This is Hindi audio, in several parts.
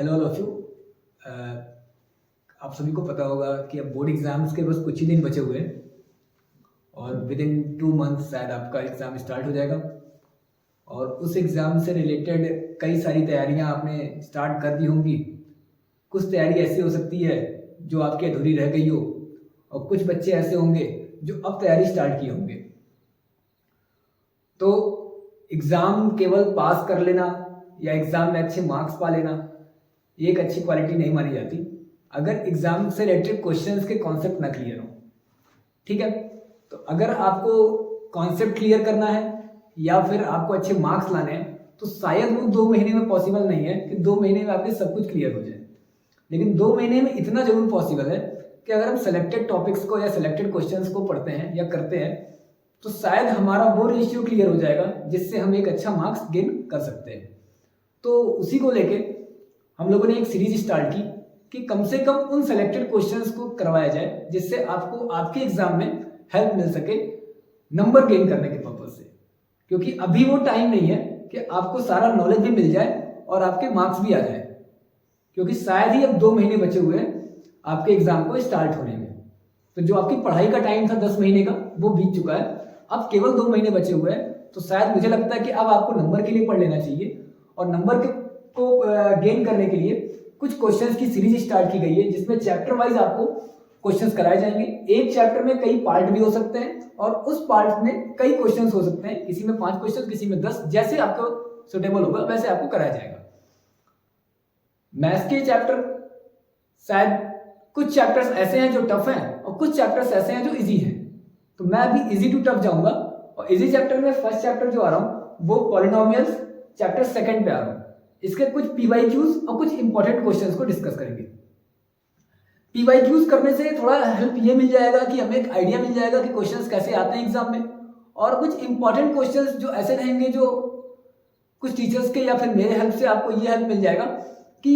Hello all of you. आप सभी को पता होगा कि अब बोर्ड एग्जाम्स के बस कुछ ही दिन बचे हुए हैं और विद इन 2 मंथ शायद आपका एग्ज़ाम स्टार्ट हो जाएगा। और उस एग्ज़ाम से रिलेटेड कई सारी तैयारियां आपने स्टार्ट कर दी होंगी। कुछ तैयारी ऐसी हो सकती है जो आपकी अधूरी रह गई हो, और कुछ बच्चे ऐसे होंगे जो अब तैयारी स्टार्ट किए होंगे। तो एग्ज़ाम केवल पास कर लेना या एग्ज़ाम में अच्छे मार्क्स पा लेना ये एक अच्छी क्वालिटी नहीं मानी जाती अगर एग्ज़ाम से रिलेटेड क्वेश्चंस के कॉन्सेप्ट ना क्लियर हो। ठीक है, तो अगर आपको कॉन्सेप्ट क्लियर करना है या फिर आपको अच्छे मार्क्स लाने हैं तो शायद वो 2 महीने में पॉसिबल नहीं है कि 2 महीने में आपके सब कुछ क्लियर हो जाए। लेकिन 2 महीने में इतना जरूर पॉसिबल है कि अगर हम सेलेक्टेड टॉपिक्स को या सेलेक्टेड क्वेश्चंस को पढ़ते हैं या करते हैं तो शायद हमारा वो रेशियो क्लियर हो जाएगा जिससे हम एक अच्छा मार्क्स गेन कर सकते हैं। तो उसी को लेके हम लोगों ने एक सीरीज स्टार्ट की कि कम से कम उन सेलेक्टेड क्वेश्चंस को करवाया जाए जिससे आपको आपके एग्जाम में हेल्प मिल सके नंबर गेन करने के पर्पज से। क्योंकि अभी वो टाइम नहीं है कि आपको सारा नॉलेज भी मिल जाए और आपके मार्क्स भी आ जाए, क्योंकि शायद ही अब 2 महीने बचे हुए हैं आपके एग्जाम को स्टार्ट होने में। तो जो आपकी पढ़ाई का टाइम था 10 महीने का वो बीत चुका है, अब केवल 2 महीने बचे हुए हैं। तो शायद मुझे लगता है कि अब आपको नंबर के लिए पढ़ लेना चाहिए और नंबर को गेन करने के लिए कुछ क्वेश्चंस की सीरीज स्टार्ट की गई है जिसमें चैप्टर वाइज आपको क्वेश्चंस कराए जाएंगे। एक चैप्टर में कई पार्ट भी हो सकते हैं और उस पार्ट में कई क्वेश्चंस हो सकते हैं, किसी में 5 क्वेश्चन, किसी में 10, जैसे आपको सुटेबल होगा वैसे आपको कराया जाएगा। मैथ्स के चैप्टर शायद कुछ चैप्टर्स ऐसे हैं जो टफ हैं और कुछ चैप्टर्स ऐसे हैं जो इजी हैं, तो मैं अभी इजी टू टफ जाऊंगा। और इजी चैप्टर में फर्स्ट चैप्टर जो आ रहा हूं वो पॉलिनोमियल्स चैप्टर 2 पे आ रहा हूं। इसके कुछ पीवाईक्यूज और कुछ इंपॉर्टेंट क्वेश्चंस को डिस्कस करेंगे। पीवाईक्यूज करने से थोड़ा हेल्प ये मिल जाएगा कि हमें एक आइडिया मिल जाएगा कि क्वेश्चंस कैसे आते हैं एग्जाम में, और कुछ इंपॉर्टेंट क्वेश्चंस जो ऐसे रहेंगे जो कुछ टीचर्स के या फिर मेरे हेल्प से आपको ये हेल्प मिल जाएगा कि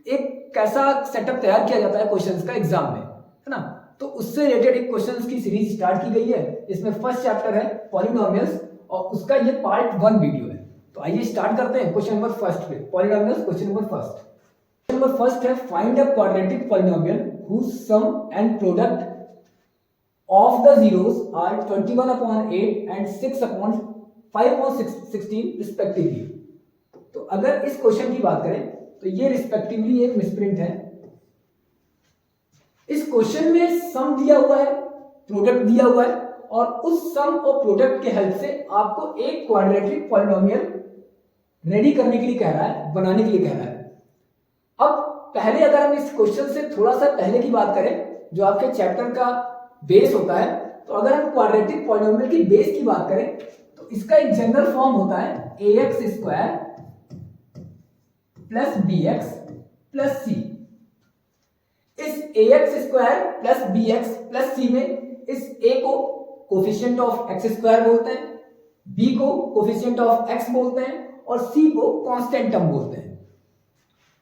एक कैसा सेटअप तैयार किया जाता है क्वेश्चंस का एग्जाम में, है ना। तो उससे रिलेटेड एक क्वेश्चंस की सीरीज स्टार्ट की गई है। इसमें फर्स्ट चैप्टर है पॉलिनोमियल्स और उसका ये पार्ट 1 वीडियो है। तो आइए स्टार्ट करते हैं क्वेश्चन नंबर फर्स्ट पे, polynomials question number first. Question number first है find a quadratic polynomial whose sum and product of the zeros are 21/8 and 6/5/16 respectively। तो अगर इस क्वेश्चन की बात करें तो ये रिस्पेक्टिवली एक मिसप्रिंट है। इस क्वेश्चन में सम दिया हुआ है, प्रोडक्ट दिया हुआ है, और उस सम और प्रोडक्ट के हेल्प से आपको एक क्वाड्रेटिक पॉलिनोमियल रेडी करने के लिए कह रहा है, बनाने के लिए कह रहा है। अब पहले अगर हम इस क्वेश्चन से थोड़ा सा पहले की बात करें जो आपके चैप्टर का बेस होता है, तो अगर हम क्वाड्रेटिक पॉलिनोमियल की बेस की बात करें तो इसका एक जनरल फॉर्म होता है ax² plus bx plus c। इस ax² plus bx plus c में इस a को कोफिशिएंट ऑफ x² बोलते हैं, b को कोफिशिएंट ऑफ x बोलते हैं और c को कांस्टेंट टर्म बोलते हैं।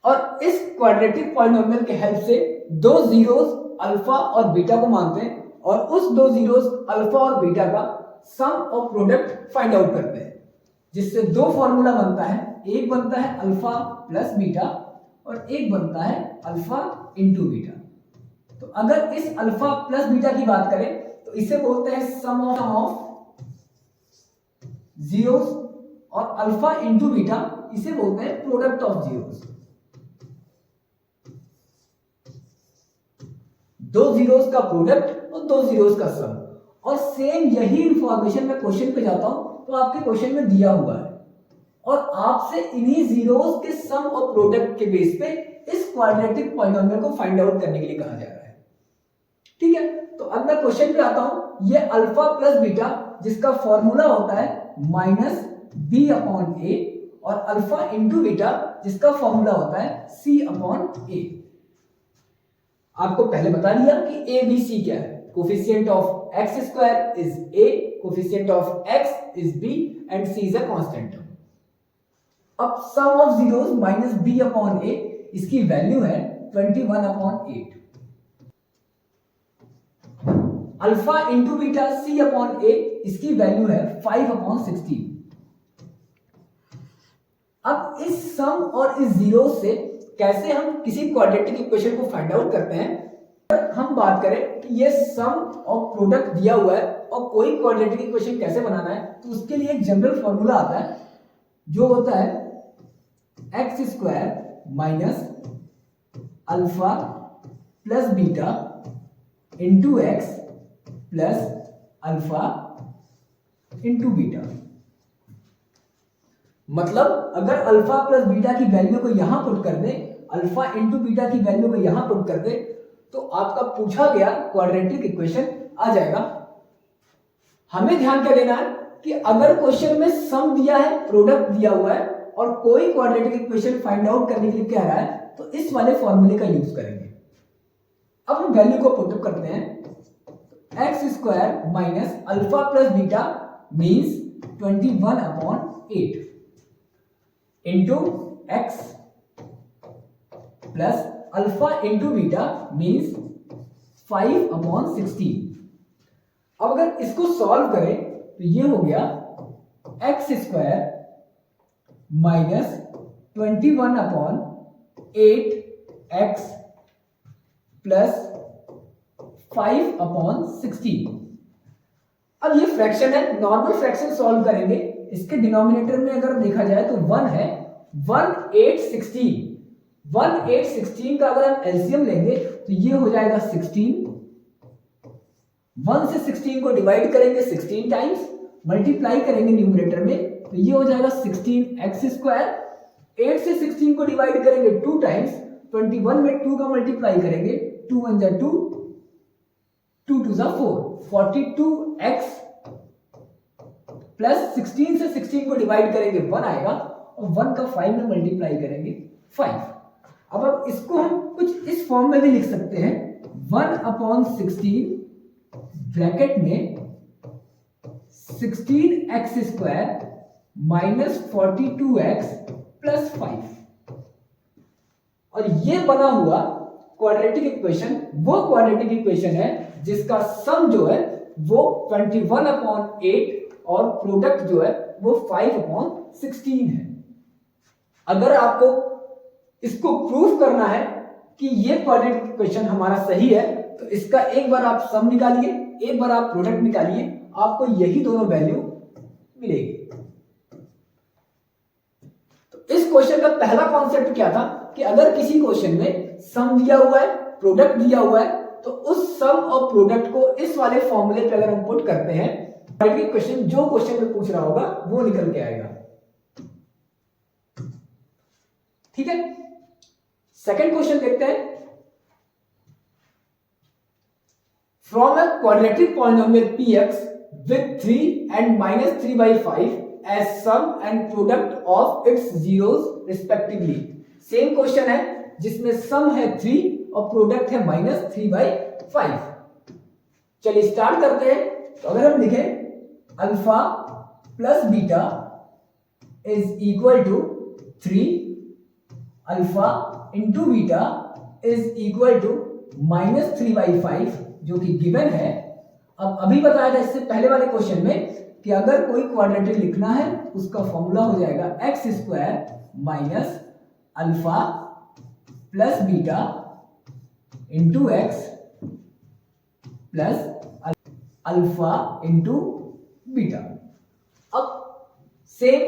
और इस क्वाड्रेटिक पॉलिनोमियल के हेल्प से दो जीरोस अल्फा और बीटा को मानते हैं और उस दो जीरोस अल्फा और बीटा का सम और प्रोडक्ट फाइंड आउट करते हैं, जिससे दो फॉर्मूला बनता है। एक बनता है अल्फा प्लस बीटा और एक बनता है अल्फा इंटू बीटा। तो अगर इस अल्फा प्लस बीटा की बात करें तो इसे बोलते हैं सम ऑफ जीरोस, और अल्फा इंटू बीटा इसे बोलते हैं प्रोडक्ट ऑफ जीरोस। दो जीरोस का प्रोडक्ट और दो जीरोस का सम। और सेम यही इंफॉर्मेशन मैं क्वेश्चन पे जाता हूं तो आपके क्वेश्चन में दिया हुआ है और आपसे इन्हीं जीरोस के सम और प्रोडक्ट के बेस पे इस क्वाड्रेटिक पॉलिनोमियल को फाइंड आउट करने के लिए कहा जा रहा है। ठीक है, तो अब मैं क्वेश्चन पे आता हूं। ये अल्फा प्लस बीटा जिसका फॉर्मूला होता है -b/a और अल्फा इंटू बीटा जिसका फॉर्मूला होता है c/a। आपको पहले बता दिया कि a b c क्या है। Coefficient of x² is a, coefficient of x is b and c is a constant term. अब सम ऑफ जीरोस माइनस b/a इसकी वैल्यू है 21/8। अल्फा इंटू बीटा c/a इसकी वैल्यू है 5/16। अब इस सम और इस जीरो से कैसे हम किसी क्वाड्रेटिक इक्वेशन को फाइंड आउट करते हैं। हम बात करें कि ये सम और प्रोडक्ट दिया हुआ है और कोई क्वाड्रेटिक इक्वेशन कैसे बनाना है, तो उसके लिए एक जनरल फॉर्मूला आता है जो होता है x square minus alpha plus beta into x plus alpha into beta. मतलब अगर अल्फा प्लस बीटा की वैल्यू को यहां पुट कर दे, अल्फा इंटू बीटा की वैल्यू को यहां पुट कर दे, तो आपका पूछा गया क्वाड्रेटिक इक्वेशन आ जाएगा। हमें ध्यान क्या देना है कि अगर क्वेश्चन में सम दिया है, प्रोडक्ट दिया हुआ है और कोई क्वाड्रेटिक इक्वेशन फाइंड आउट करने के लिए कह रहा है, तो इस वाले फॉर्मूले का यूज करेंगे। अब हम वैल्यू को पुट करते हैं। X square minus alpha plus beta means 21/8 into x plus alpha into beta means 5/16। अब अगर इसको सॉल्व करें तो ये हो गया x square minus 21/8 x plus 5/16। अब ये फ्रैक्शन है, नॉर्मल फ्रैक्शन सॉल्व करेंगे। इसके डिनोमिनेटर में अगर देखा जाए तो 1 है, 1816 का अगर हम एलसीएम लेंगे तो ये हो जाएगा 16। 1 से 16 को डिवाइड करेंगे 16 टाइम्स, मल्टीप्लाई करेंगे न्यूमरेटर में तो ये हो जाएगा 16x स्क्वायर। 8 से 16 को डिवाइड करेंगे 2 टाइम्स, 21 में 2 का मल्टीप्लाई करेंगे, 2 1 जा 2, 2 2 जा 4, 42x प्लस 16 से 16 को डिवाइड करेंगे 1 आएगा और 1 का 5 में मल्टीप्लाई करेंगे 5। अब इसको हम कुछ इस फॉर्म में भी लिख सकते हैं, 1/16 ब्रैकेट में 16x square minus 42x plus 5। और ये बना हुआ क्वाड्रेटिक इक्वेशन वो क्वाड्रेटिक इक्वेशन है जिसका सम जो है वो 21/8 और प्रोडक्ट जो है वो 5/16 है। अगर आपको इसको प्रूफ करना है कि ये क्वाड्रेटिक इक्वेशन हमारा सही है तो इसका एक बार आप सम निकालिए, एक बार आप प्रोडक्ट निकालिए, आपको यही दोनों वैल्यू मिलेगी। तो इस क्वेश्चन का पहला कॉन्सेप्ट क्या था कि अगर किसी क्वेश्चन में सम दिया हुआ है, प्रोडक्ट दिया हुआ है, तो उस सम और प्रोडक्ट को इस वाले फॉर्मूले पे अगर हम पुट करते हैं, क्वेश्चन जो क्वेश्चन में पूछ रहा होगा वो निकल के आएगा। ठीक है, सेकंड क्वेश्चन देखते हैं। From a quadratic polynomial px with 3 and -3/5 as sum and product of its zeros respectively। Same question है जिसमें सम है 3 और प्रोडक्ट है -3/5। चलिए स्टार्ट करते हैं। तो अगर हम लिखें alpha plus beta is equal to 3, alpha into beta is equal to -3/5 जो कि गिवन है। अब अभी बताया था इससे पहले वाले क्वेश्चन में कि अगर कोई क्वाड्रेटिक लिखना है उसका फॉर्मूला हो जाएगा x square minus alpha plus beta into x plus alpha into beta. अब सेम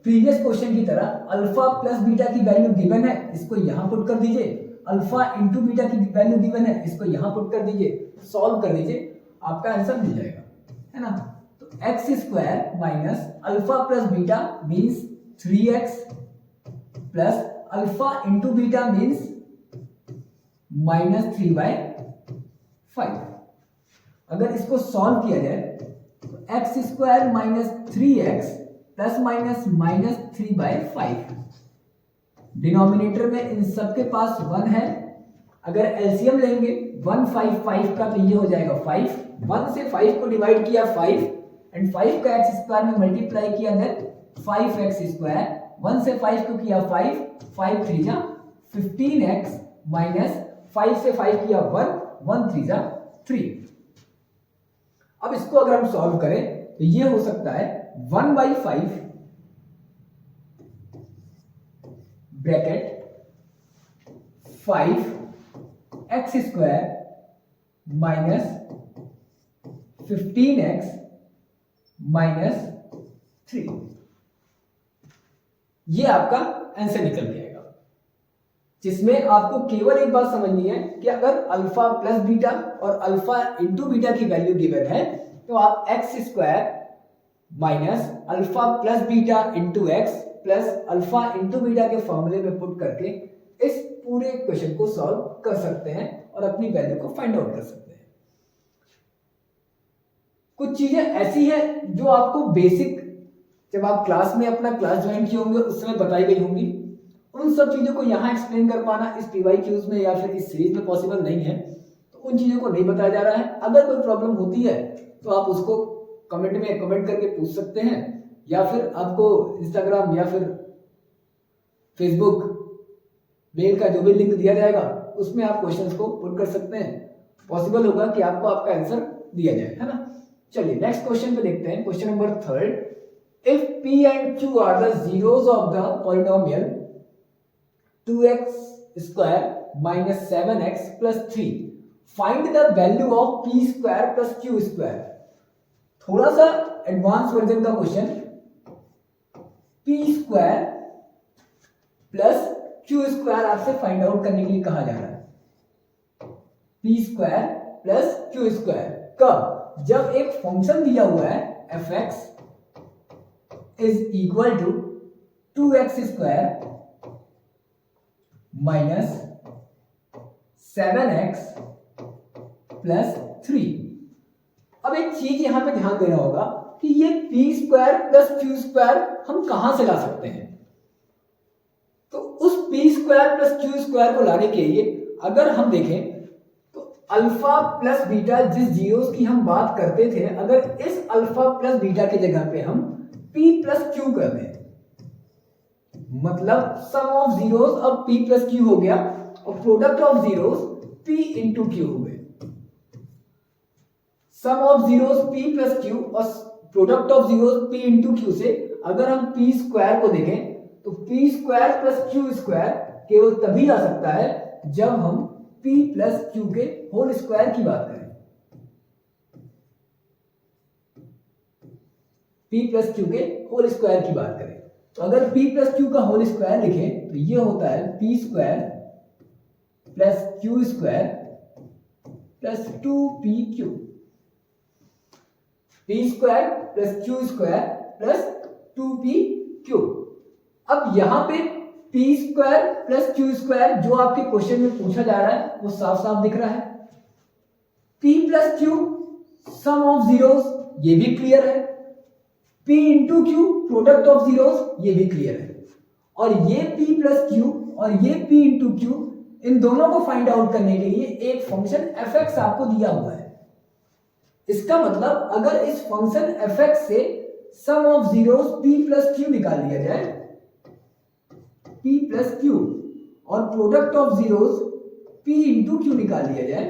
प्रीवियस क्वेश्चन की तरह अल्फा प्लस बीटा की वैल्यू गिवन है, इसको यहां पुट कर दीजिए। अल्फा इंटू बीटा की वैल्यू गिवन है, इसको यहां पुट कर दीजिए, सॉल्व कर दीजिए, आपका आंसर मिल जाएगा, है ना। तो x square minus alpha plus beta means 3x plus alpha into beta means -3/5। अगर इसको सॉल्व किया जाए तो x square minus 3x plus minus -3/5। Denominator में इन सबके पास 1 है। अगर एलसीएम लेंगे 1 5 5 का तो ये हो जाएगा 5। 1 से 5 को डिवाइड किया 5 एंड 5 का एक्स स्क्वायर में मल्टीप्लाई किया देन 5x स्क्वायर। 1 से 5 को किया 5, 5 3 जा 15x माइनस 5 से 5 किया 1, 1 3 जा 3। अब इसको अगर हम सॉल्व करें तो ये हो सकता है 1/5 bracket 5x² minus 15x minus 3, ये आपका आंसर निकल जाएगा, जिसमें आपको केवल एक बात समझनी है कि अगर अल्फा प्लस बीटा और अल्फा इंटू बीटा की वैल्यू गिवन है तो आप x² minus alpha plus beta into x plus alpha into beta के फॉर्मूले में पुट करके इस पूरे क्वेश्चन को सॉल्व कर सकते हैं और अपनी वैल्यू को फाइंड आउट कर सकते हैं। कुछ चीजें ऐसी हैं जो आपको बेसिक जब आप क्लास में अपना क्लास ज्वाइन किए होंगे उस समय बताई गई होंगी, उन सब चीजों को यहाँ एक्सप्लेन कर पाना इस PYQs में या फिर इस सीरीज में पॉसिबल नहीं है, तो उन चीजों को नहीं बताया जा रहा है। अगर कोई प्रॉब्लम होती है तो आप उसको कमेंट में कमेंट करके पूछ सकते हैं, या फिर आपको इंस्टाग्राम या फिर फेसबुक मेल का जो भी लिंक दिया जाएगा उसमें आप क्वेश्चंस को पुट कर सकते हैं। पॉसिबल होगा कि आपको आपका आंसर दिया जाए, है ना। चलिए नेक्स्ट क्वेश्चन पे देखते हैं। Question number 3, if P and Q are the zeros of the polynomial 2x² minus 7x plus 3, find the value of P² plus Q²। थोड़ा सा एडवांस वर्जन का क्वेश्चन, P² प्लस Q² आपसे फाइंड आउट करने के लिए कहा जा रहा है। P² प्लस Q² कब? जब एक फंक्शन दिया हुआ है f(x) is equal to 2x² minus 7x plus 3। अब एक चीज यहां पे ध्यान देना होगा कि ये P² प्लस Q² हम कहां से ला सकते हैं। तो उस P² प्लस Q² को लाने के लिए अगर हम देखें तो अल्फा प्लस बीटा जिस जीरोस की हम बात करते थे, अगर इस अल्फा प्लस बीटा की जगह पे हम P प्लस Q कर दें, मतलब सम ऑफ जीरोस अब P प्लस Q हो गया और product of zeros P into Q हो गए। Sum of zeros P plus Q और product of zeros P into Q से अगर हम P² को देखें तो P² प्लस Q² केवल तभी आ सकता है जब हम P प्लस Q के होल स्क्वायर की बात करें। P प्लस Q के होल स्क्वायर की बात करें तो अगर P प्लस Q का होल स्क्वायर लिखें तो ये होता है P² plus Q² plus 2PQ। P² plus Q² plus 2PQ। अब यहां पे P² प्लस Q² जो आपके क्वेश्चन में पूछा जा रहा है वो साफ साफ दिख रहा है। P plus Q sum of zeros, ये भी क्लियर है। P into Q product of zeros, ये भी क्लियर है। और ये P प्लस Q और ये P इंटू Q, इन दोनों को फाइंड आउट करने के लिए एक फंक्शन f(x) आपको दिया हुआ है। इसका मतलब अगर इस फंक्शन f(x) से sum of zeros P plus Q निकाल लिया जाए, P प्लस Q, और product of zeros P into Q निकाल लिया जाए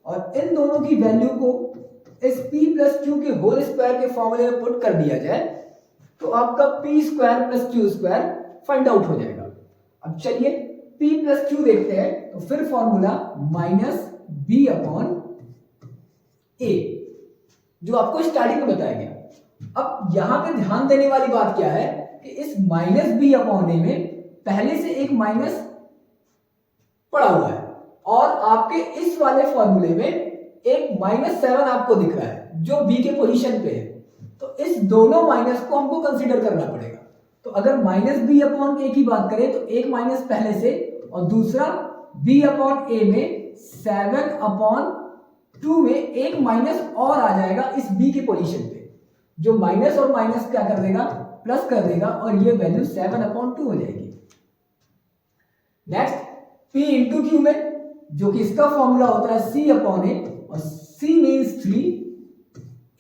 और इन दोनों की वैल्यू को इस P प्लस Q के होल स्क्वायर के फॉर्मूले में पुट कर दिया जाए तो आपका P² plus Q² find out हो जाएगा। अब चलिए P प्लस Q देखते हैं तो फिर फॉर्मूला -b अपॉन a जो आपको स्टार्टिंग में बताया गया। अब यहां पे ध्यान देने वाली बात क्या है कि इस -b अपॉन a में पहले से एक माइनस पड़ा हुआ है और आपके इस वाले फॉर्मूले में एक -7 आपको दिख रहा है जो b के पोजीशन पे है, तो इस दोनों माइनस को हमको कंसीडर करना पड़ेगा। तो अगर -b अपॉन a की बात करें तो एक माइनस पहले से और दूसरा b अपॉन a में 7/2 में एक माइनस और आ जाएगा इस b के पोजीशन पे, जो माइनस और माइनस क्या कर देगा, प्लस कर देगा और ये वैल्यू 7/2 हो जाएगी। नेक्स्ट p इंटू Q में जो कि इसका फॉर्मूला होता है c अपॉन a और c मीन्स 3,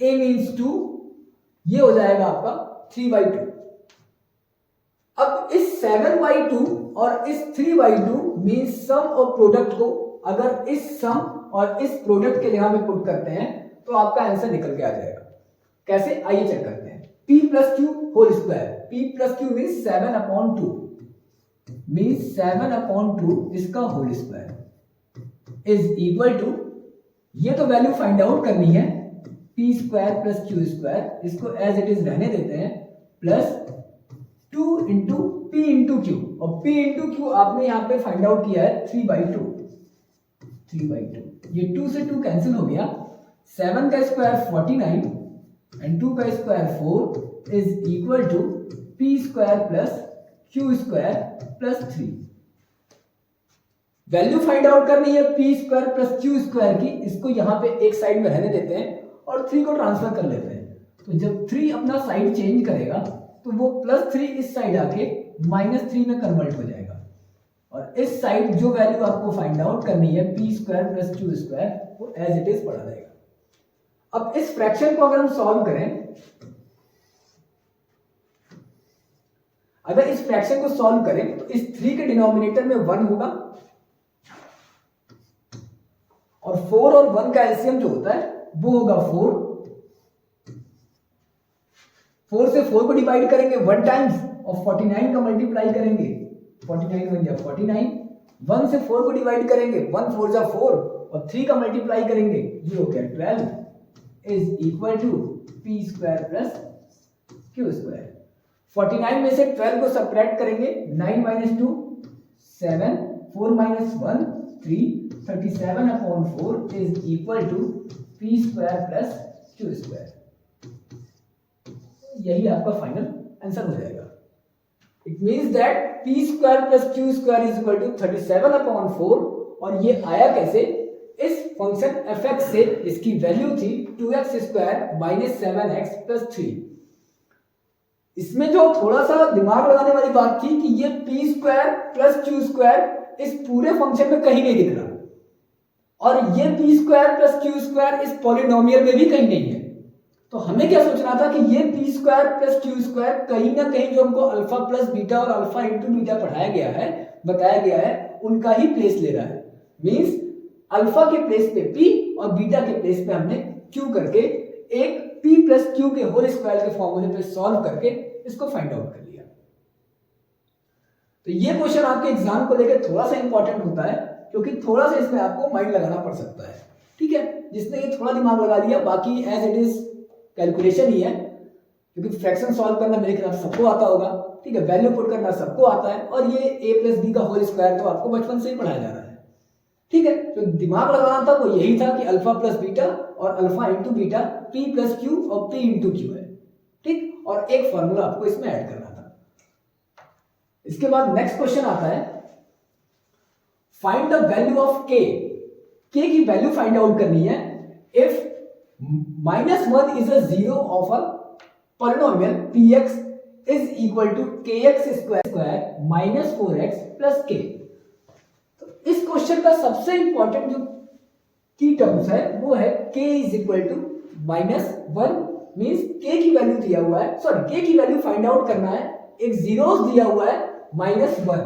a मीन्स 2, ये हो जाएगा आपका 3/2। अब इस 7/2 और इस 3/2 मीन्स सम और प्रोडक्ट को अगर इस सम और इस प्रोडक्ट के जगह में पुट करते हैं तो आपका आंसर निकल के आ जाएगा। कैसे, आइए चेक करते हैं। p plus Q whole square, p plus Q means 7/2 means 7/2 इसका whole square is equal to, ये तो वैल्यू फाइंड आउट करनी है, P square plus Q square, इसको एज इट इज रहने देते हैं, plus 2 into P into Q, और पी इंटू क्यू आपने यहाँ पे फाइंड आउट किया है 3/2, ये 2 से 2 कैंसिल हो गया, 7 का स्क्वायर 49 एंड 2 का square 4 is equal to P square plus Q square plus 3। Value find out करनी है P square plus Q square की, इसको यहां पे एक साइड में रहने देते हैं और 3 को ट्रांसफर कर लेते हैं। तो जब 3 अपना साइड चेंज करेगा तो वो +3 इस साइड आके -3 में कन्वर्ट हो जाएगा, और इस साइड जो वैल्यू आपको फाइंड आउट करनी है P square plus Q square, वो एज इट इज पढ़ा जाएगा। अब इस फ्रैक्शन को अगर हम सॉल्व करें, अगर इस फ्रैक्शन को सॉल्व करें तो इस 3 के डिनोमिनेटर में 1 होगा, और 4 और 1 का एलसीएम जो होता है वो होगा 4। 4 से 4 को डिवाइड करेंगे 1 टाइम्स, और 49 का मल्टीप्लाई करेंगे, 49 बन गया 49। 1 से 4 को डिवाइड करेंगे, 1 4 जा 4, और 3 का मल्टीप्लाई करेंगे, ये हो गया 12 is equal to P square plus Q square. 49 में से 12 को सब्ट्रैक्ट करेंगे, 9 - 2 7, 4 - 1 3, 37/4 is equal to P square plus Q square. यही आपका फाइनल आंसर हो जाएगा। It means that P square plus Q square is equal to 37/4, और ये आया कैसे, इस फंक्शन fx से इसकी वैल्यू थी 2x square minus 7x plus 3। इसमें जो थोड़ा सा दिमाग लगाने वाली बात थी कि ये P square plus Q square इस पूरे फंक्शन में कहीं नहीं दिख रहा, और ये P square plus Q square इस पॉलिनोमियल में भी कहीं नहीं है। तो हमें क्या सोचना था कि ये P square plus Q square कहीं ना कहीं जो हमको अल्फा प्लस बीटा और अल्फा इंटू बीटा पढ़ाया गया है, बताया गया है, उनका ही प्लेस ले रहा है। मींस अल्फा के प्लेस पे पी और बीटा के प्लेस पे हमने क्यू करके एक पी प्लस क्यू के होल स्क्वायर के फॉर्मूले पे सॉल्व करके इसको फाइंड आउट कर लिया। तो ये क्वेश्चन आपके एग्जाम को लेकर थोड़ा सा इंपॉर्टेंट होता है, क्योंकि थोड़ा सा इसमें आपको माइंड लगाना पड़ सकता है। ठीक है, जिसने ये थोड़ा दिमाग लगा दिया, बाकी एज इट इज कैलकुलेशन ही है, क्योंकि फ्रैक्शन सॉल्व करना मेरे ख्याल सबको आता होगा। ठीक है, वैल्यू पुट करना सबको आता है, और ये a प्लस बी का होल स्क्वायर तो आपको बचपन से ही पढ़ाया जा रहा है। ठीक है, तो दिमाग लगाना था वो यही था कि अल्फा प्लस बीटा और alpha into beta P plus Q और पी इंटू क्यू है। ठीक, और एक फॉर्मूला आपको इसमें ऐड करना था। इसके बाद नेक्स्ट क्वेश्चन आता है, फाइंड द वैल्यू ऑफ के की वैल्यू फाइंड आउट करनी है if -1 is a zero of a polynomial px is equal to kx square minus 4x plus k। तो इस क्वेश्चन का सबसे इंपॉर्टेंट जो की टर्म्स है वो है k is equal to -1, means k की वैल्यू दिया हुआ है, सॉरी k की वैल्यू फाइंड आउट करना है, एक जीरोस दिया हुआ है -1।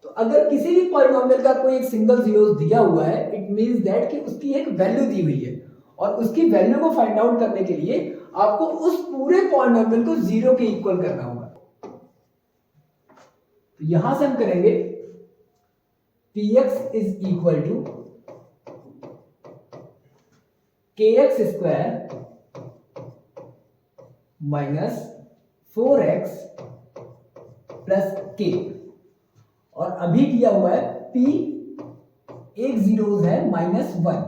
तो अगर किसी भी पॉलिनोमियल का कोई एक सिंगल जीरोस दिया हुआ है, इट मींस दैट कि उसकी एक वैल्यू दी हुई है, और उसकी वैल्यू को फाइंड आउट करने के लिए आपको उस पूरे पॉलिनोमियल को 0 के इक्वल करना होगा। तो यहां से हम करेंगे px is equal to kx square minus 4x plus k, और अभी दिया हुआ है p एक जीरोस है -1,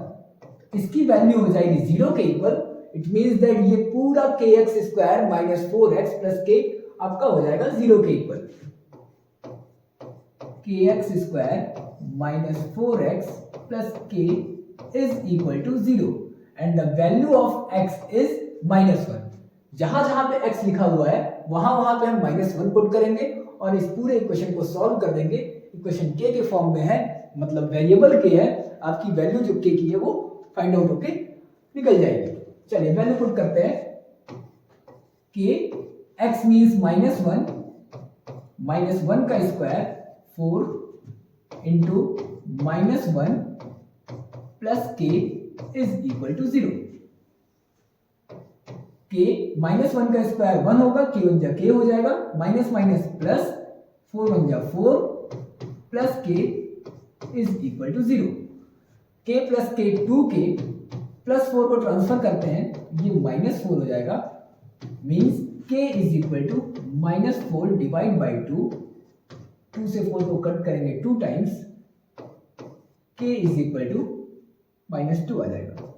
इसकी वैल्यू हो जाएगी 0 के इक्वल। इट मींस दैट ये पूरा kx square minus 4x plus k आपका हो जाएगा 0 के equal. kx square minus 4x plus k is equal to 0 and the value of x is -1। जहां जहां पे x लिखा हुआ है वहां वहां पे हम -1 पुट करेंगे और इस पूरे इक्वेशन को सॉल्व कर देंगे। इक्वेशन k के फॉर्म में है, मतलब वेरिएबल k है, आपकी वैल्यू जो k की है वो फाइंड आउट होके निकल जाएगी। चलिए वैल्यू पुट करते हैं, k x मींस -1 का square 4 into -1 plus k is equal to 0। k -1 का स्क्वायर 1 होगा, k1 जा k हो जाएगा, माइनस माइनस प्लस 4 बन गया 4 प्लस के इज इक्वल टू 0। के प्लस के 2k प्लस 4 को ट्रांसफर करते हैं, ये -4 हो जाएगा, means k is equal to -4 divide by 2। 2 से 4 को कट करेंगे 2 times, k is equal to -2 आ जाएगा।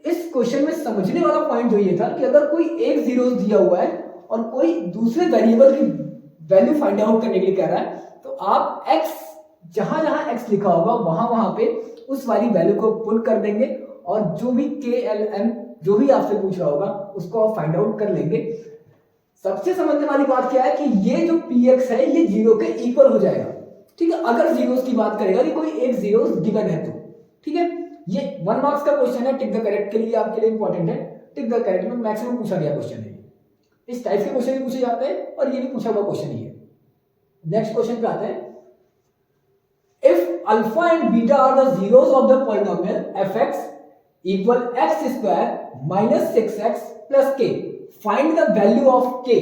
इस क्वेश्चन में समझने वाला पॉइंट जो ये था कि अगर कोई एक जीरोस दिया हुआ है और कोई दूसरे वेरिएबल की वैल्यू फाइंड आउट करने के लिए कह रहा है, तो आप x जहां जहां x लिखा होगा वहां वहां पे उस वाली वैल्यू को पुट कर देंगे और जो भी k l m जो भी आपसे पूछ रहा होगा उसको आप फाइंड आउट कर लेंगे। सबसे समझने वाली बात क्या है कि ये जो px है ये 0 के इक्वल हो जाएगा, ठीक है, अगर जीरोस की बात करेगा कि कोई एक जीरोस गिवन है तो, ठीक है। ये 1 मार्क्स का क्वेश्चन है, टिक द करेक्ट के लिए आपके लिए इंपॉर्टेंट है। टिक द करेक्ट में मैक्सिमम पूछा गया क्वेश्चन है, इस टाइप के क्वेश्चन भी पूछे जाते हैं और ये भी पूछा हुआ क्वेश्चन ही है। नेक्स्ट क्वेश्चन पे आते हैं। If alpha and beta are the zeros of the polynomial fx equal x square minus 6x plus k, find the value of k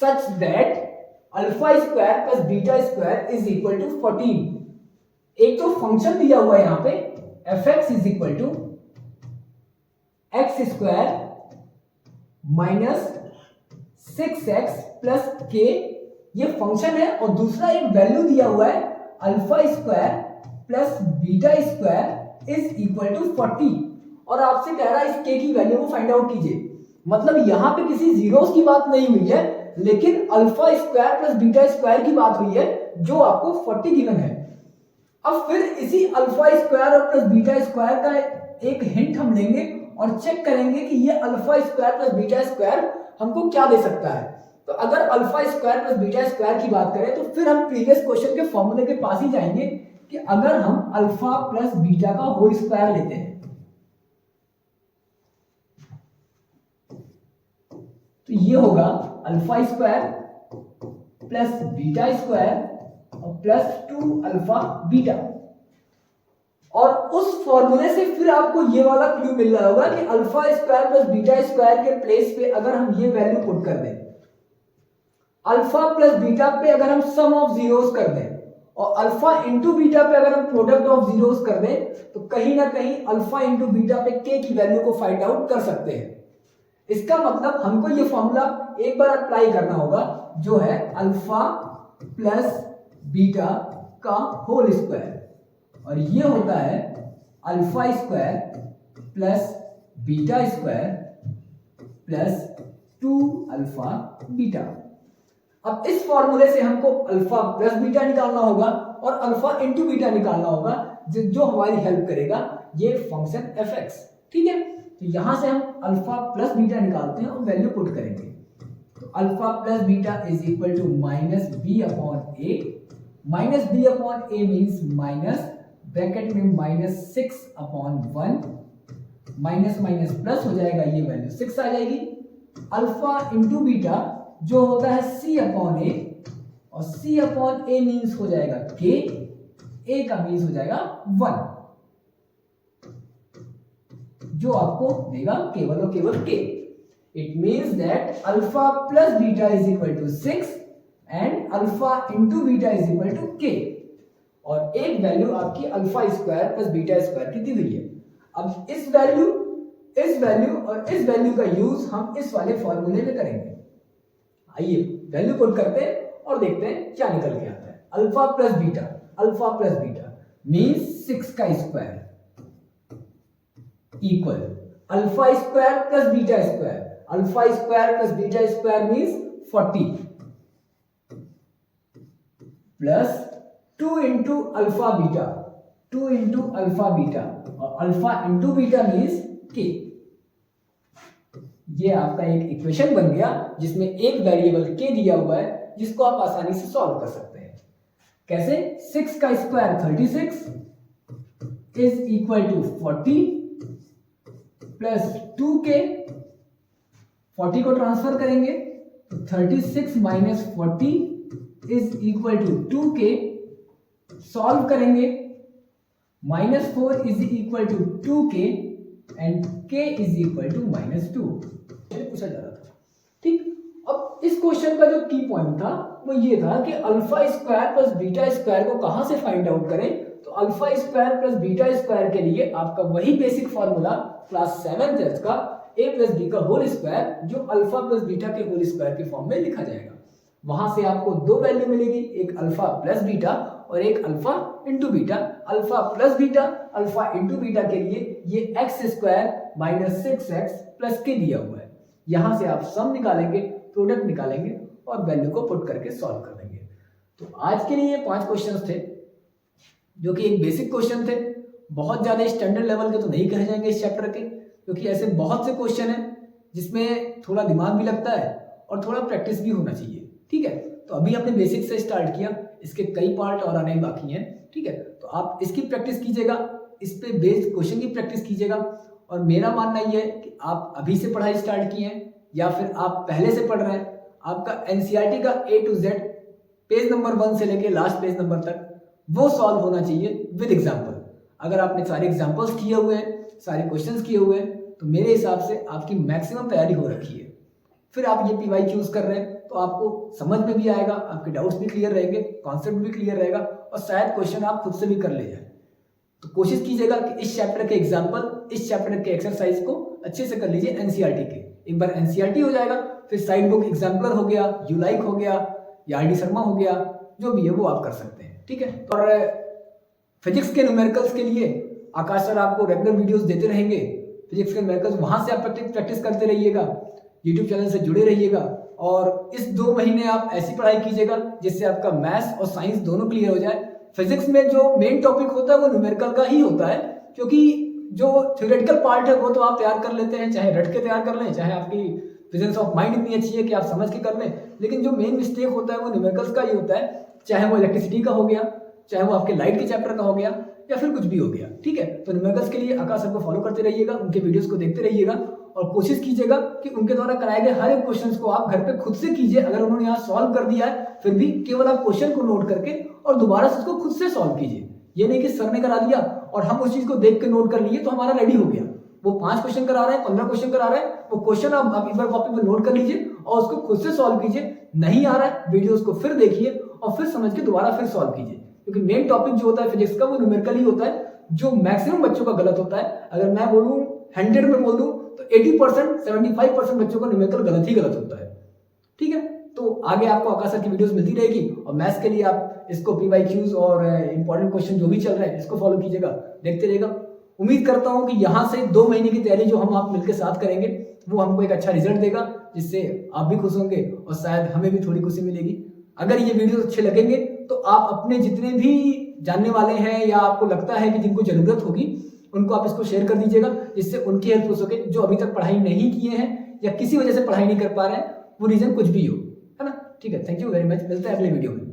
such that alpha square plus beta square is equal to 14। एक तो फंक्शन दिया हुआ है यहां पे fx is equal to X square minus 6x plus k, ये फंक्शन है, और दूसरा एक वैल्यू दिया हुआ है alpha square plus beta square is equal to 40, और आपसे कह रहा है इस k की वैल्यू को फाइंड आउट कीजिए। मतलब यहां पे किसी जीरोस की बात नहीं हुई है, लेकिन alpha square plus beta square की बात हुई है जो आपको 40 गिवन है। अब फिर इसी अल्फा स्क्वायर और प्लस बीटा स्क्वायर का एक हिंट हम लेंगे और चेक करेंगे कि ये alpha square plus beta square हमको क्या दे सकता है। तो अगर alpha square plus beta square की बात करें तो फिर हम प्रीवियस क्वेश्चन के फॉर्मूले के पास ही जाएंगे कि अगर हम अल्फा प्लस बीटा का होल स्क्वायर लेते हैं तो ये होगा alpha square plus beta square और प्लस 2 अल्फा बीटा, और उस फॉर्मूले से फिर आपको ये वाला क्लू मिल रहा होगा कि alpha square plus beta square के प्लेस पे अगर हम ये वैल्यू पुट कर दें, अल्फा प्लस बीटा पे अगर हम सम ऑफ जीरोस कर दें और अल्फा इंटू बीटा पे अगर हम प्रोडक्ट ऑफ जीरोस कर दें, तो कहीं ना कहीं अल्फा इंटू बीटा पे के की वैल्यू को फाइंड आउट कर सकते हैं। इसका मतलब हमको ये फॉर्मूला एक बार अप्लाई करना होगा, जो है अल्फा प्लस बीटा का होल स्क्वायर, और ये होता है alpha square plus beta square plus 2 alpha beta. अब इस फॉर्मूले से हमको अल्फा प्लस बीटा निकालना होगा और अल्फा इंटू बीटा निकालना होगा, जो हमारी हेल्प करेगा ये फंक्शन fx, ठीक है। तो यहां से हम अल्फा प्लस बीटा निकालते हैं और वैल्यू पुट करेंगे। तो alpha plus beta is equal to minus B upon A, minus B upon A means minus bracket में -6 अपॉन 1, माइनस माइनस प्लस हो जाएगा, ये वैल्यू 6 आ जाएगी। अल्फा इंटू बीटा जो होता है c अपॉन ए, और c अपॉन ए मीन्स हो जाएगा k, a का मीन्स हो जाएगा 1, जो आपको देगा केवल और केवल k। It means that alpha plus beta is equal to 6 and alpha into beta is equal to k, और एक वैल्यू आपकी alpha square plus beta square की दी हुई है। अब इस वैल्यू और इस वैल्यू का यूज हम इस वाले फॉर्मूले में करेंगे। आइए वैल्यू पुट करते हैं और देखते हैं क्या निकल के आता है। अल्फा प्लस बीटा मीन्स 6 का square equal alpha square plus beta square, alpha square plus beta square means 40 plus 2 into alpha beta, और alpha into beta means k। ये आपका एक इक्वेशन बन गया जिसमें एक वेरिएबल k दिया हुआ है, जिसको आप आसानी से सॉल्व कर सकते हैं। कैसे? 6 का square 36 is equal to 40 plus 2k, 40 को ट्रांसफर करेंगे तो 36 minus 40 is equal to 2k, solve करेंगे -4 is equal to 2k and k is equal to -2। पूछा जा रहा था, ठीक। अब इस क्वेश्चन का जो की पॉइंट था वो ये था कि alpha square plus beta square को कहां से फाइंड आउट करें। तो alpha square plus beta square के लिए आपका वही बेसिक फॉर्मूला क्लास 7th का a प्लस बी का होल स्क्वायर जो अल्फा प्लस बीटा के होल स्क्वायर के फॉर्म में लिखा जाएगा। वहां से आपको दो वैल्यू मिलेगी, एक अल्फा प्लस बीटा और एक alpha into beta. Alpha plus beta, alpha into beta के लिए ये x square minus 6x plus के दिया हुआ है। यहां से आप सम निकालेंगे, प्रोडक्ट निकालेंगे और वैल्यू को पुट करके सॉल्व कर देंगे। तो आज के लिए ये 5 क्वेश्चंस थे जो कि एक बेसिक क्वेश्चन थे, बहुत ज्यादा स्टैंडर्ड लेवल के तो नहीं कहे जाएंगे इस चैप्टर के, क्योंकि ऐसे बहुत से क्वेश्चन हैं जिसमें थोड़ा दिमाग भी लगता है और थोड़ा प्रैक्टिस भी होना चाहिए। ठीक है, तो अभी आपने बेसिक से स्टार्ट किया, इसके कई पार्ट और आने बाकी हैं। ठीक है, तो आप इसकी प्रैक्टिस कीजिएगा, इस पे बेस्ड क्वेश्चन की प्रैक्टिस कीजिएगा। और मेरा मानना यह है कि आप अभी से पढ़ाई स्टार्ट किए हैं या फिर आप पहले से पढ़ रहे हैं, आपका एनसीईआरटी का A to Z page number 1 से लेके लास्ट पेज नंबर तक वो सॉल्व होना चाहिए विद एग्जाम्पल। अगर आपने सारे एग्जाम्पल्स किए हुए हैं, सारे क्वेश्चंस किए हुए हैं, तो मेरे हिसाब से आपकी मैक्सिमम तैयारी हो रखी है। फिर आप ये PYQs कर रहे हैं तो आपको समझ में भी आएगा, आपके डाउट्स भी क्लियर रहेंगे, कॉन्सेप्ट भी क्लियर रहेगा और शायद क्वेश्चन आप खुद से भी कर ले जाए। तो कोशिश कीजिएगा कि इस चैप्टर के एग्जाम्पल, इस चैप्टर के एक्सरसाइज को अच्छे से कर लीजिए एनसीईआरटी के। एक बार एनसीईआरटी हो जाएगा फिर साइड बुक एग्जाम्पलर हो गया, यूलाइक हो गया या RD शर्मा हो गया, जो भी है वो आप कर सकते हैं। ठीक है, और फिजिक्स के न्यूमेरिकल्स के लिए आकाश सर आपको रेगुलर वीडियोस देते रहेंगे। फिजिक्स के न्यूमेरिकल्स वहां से आप प्रैक्टिस करते रहिएगा, यूट्यूब चैनल से जुड़े रहिएगा और इस 2 महीने आप ऐसी पढ़ाई कीजिएगा जिससे आपका मैथ्स और साइंस दोनों क्लियर हो जाए। फिजिक्स में जो मेन टॉपिक होता है वो न्यूमेरिकल का ही होता है, क्योंकि जो थ्योरेटिकल पार्ट है वो तो आप तैयार कर लेते हैं, चाहे रट के तैयार कर लें, चाहे आपकी प्रेजेंस ऑफ माइंड इतनी अच्छी है कि आप समझ के कर लें। लेकिन जो मेन मिस्टेक होता है वो न्यूमेरिकल्स का ही होता है, चाहे वो इलेक्ट्रिसिटी का हो गया, चाहे वो आपके लाइट के चैप्टर का हो गया या फिर कुछ भी हो गया। ठीक है, तो न्यूमेरिकल्स के लिए आकाश सर को फॉलो करते रहिएगा, उनके वीडियोस को देखते रहिएगा और कोशिश कीजिएगा कि उनके द्वारा कराए गए हर एक क्वेश्चन को आप घर पे खुद से कीजिए। अगर उन्होंने यहाँ सॉल्व कर दिया है फिर भी केवल आप क्वेश्चन को नोट करके और दोबारा से उसको खुद से सॉल्व कीजिए। ये नहीं कि सर ने करा दिया और हम उस चीज को देख के नोट कर लिए तो हमारा रेडी हो गया। वो 5 क्वेश्चन करा रहे हैं, 15 क्वेश्चन करा रहे हैं, वो क्वेश्चन आप एक बार कॉपी पर नोट कर लीजिए और उसको खुद से सॉल्व कीजिए। नहीं आ रहा है वीडियोस को फिर देखिए और फिर समझ के दोबारा फिर सॉल्व कीजिए, क्योंकि मेन टॉपिक जो होता है फिजिक्स का वो न्यूमेरिकल ही होता है, जो मैक्सिमम बच्चों का गलत होता है। अगर मैं बोलूं 100 में बोल दूं तो 80%, 75% बच्चों का न्यूमेरिकल गलत ही गलत होता है। ठीक है, तो आगे आपको आकाश सर की वीडियोस मिलती रहेगी और मैथ्स के लिए आप इसको PYQs और इंपॉर्टेंट क्वेश्चन जो भी चल रहे हैं इसको फॉलो कीजिएगा, देखते रहेगा। उम्मीद करता हूं कि यहाँ से 2 महीने की तैयारी जो हम आप मिलकर साथ करेंगे वो हमको एक अच्छा रिजल्ट देगा, जिससे आप भी खुश होंगे और शायद हमें भी थोड़ी खुशी मिलेगी। अगर ये वीडियो अच्छे लगेंगे तो आप अपने जितने भी जानने वाले हैं या आपको लगता है कि जिनको जरूरत होगी उनको आप इसको शेयर कर दीजिएगा, जिससे उनकी हेल्प हो सके, जो अभी तक पढ़ाई नहीं किए हैं या किसी वजह से पढ़ाई नहीं कर पा रहे हैं, वो रीजन कुछ भी हो, है ना। ठीक है, थैंक यू वेरी मच, मिलते हैं अगले वीडियो में।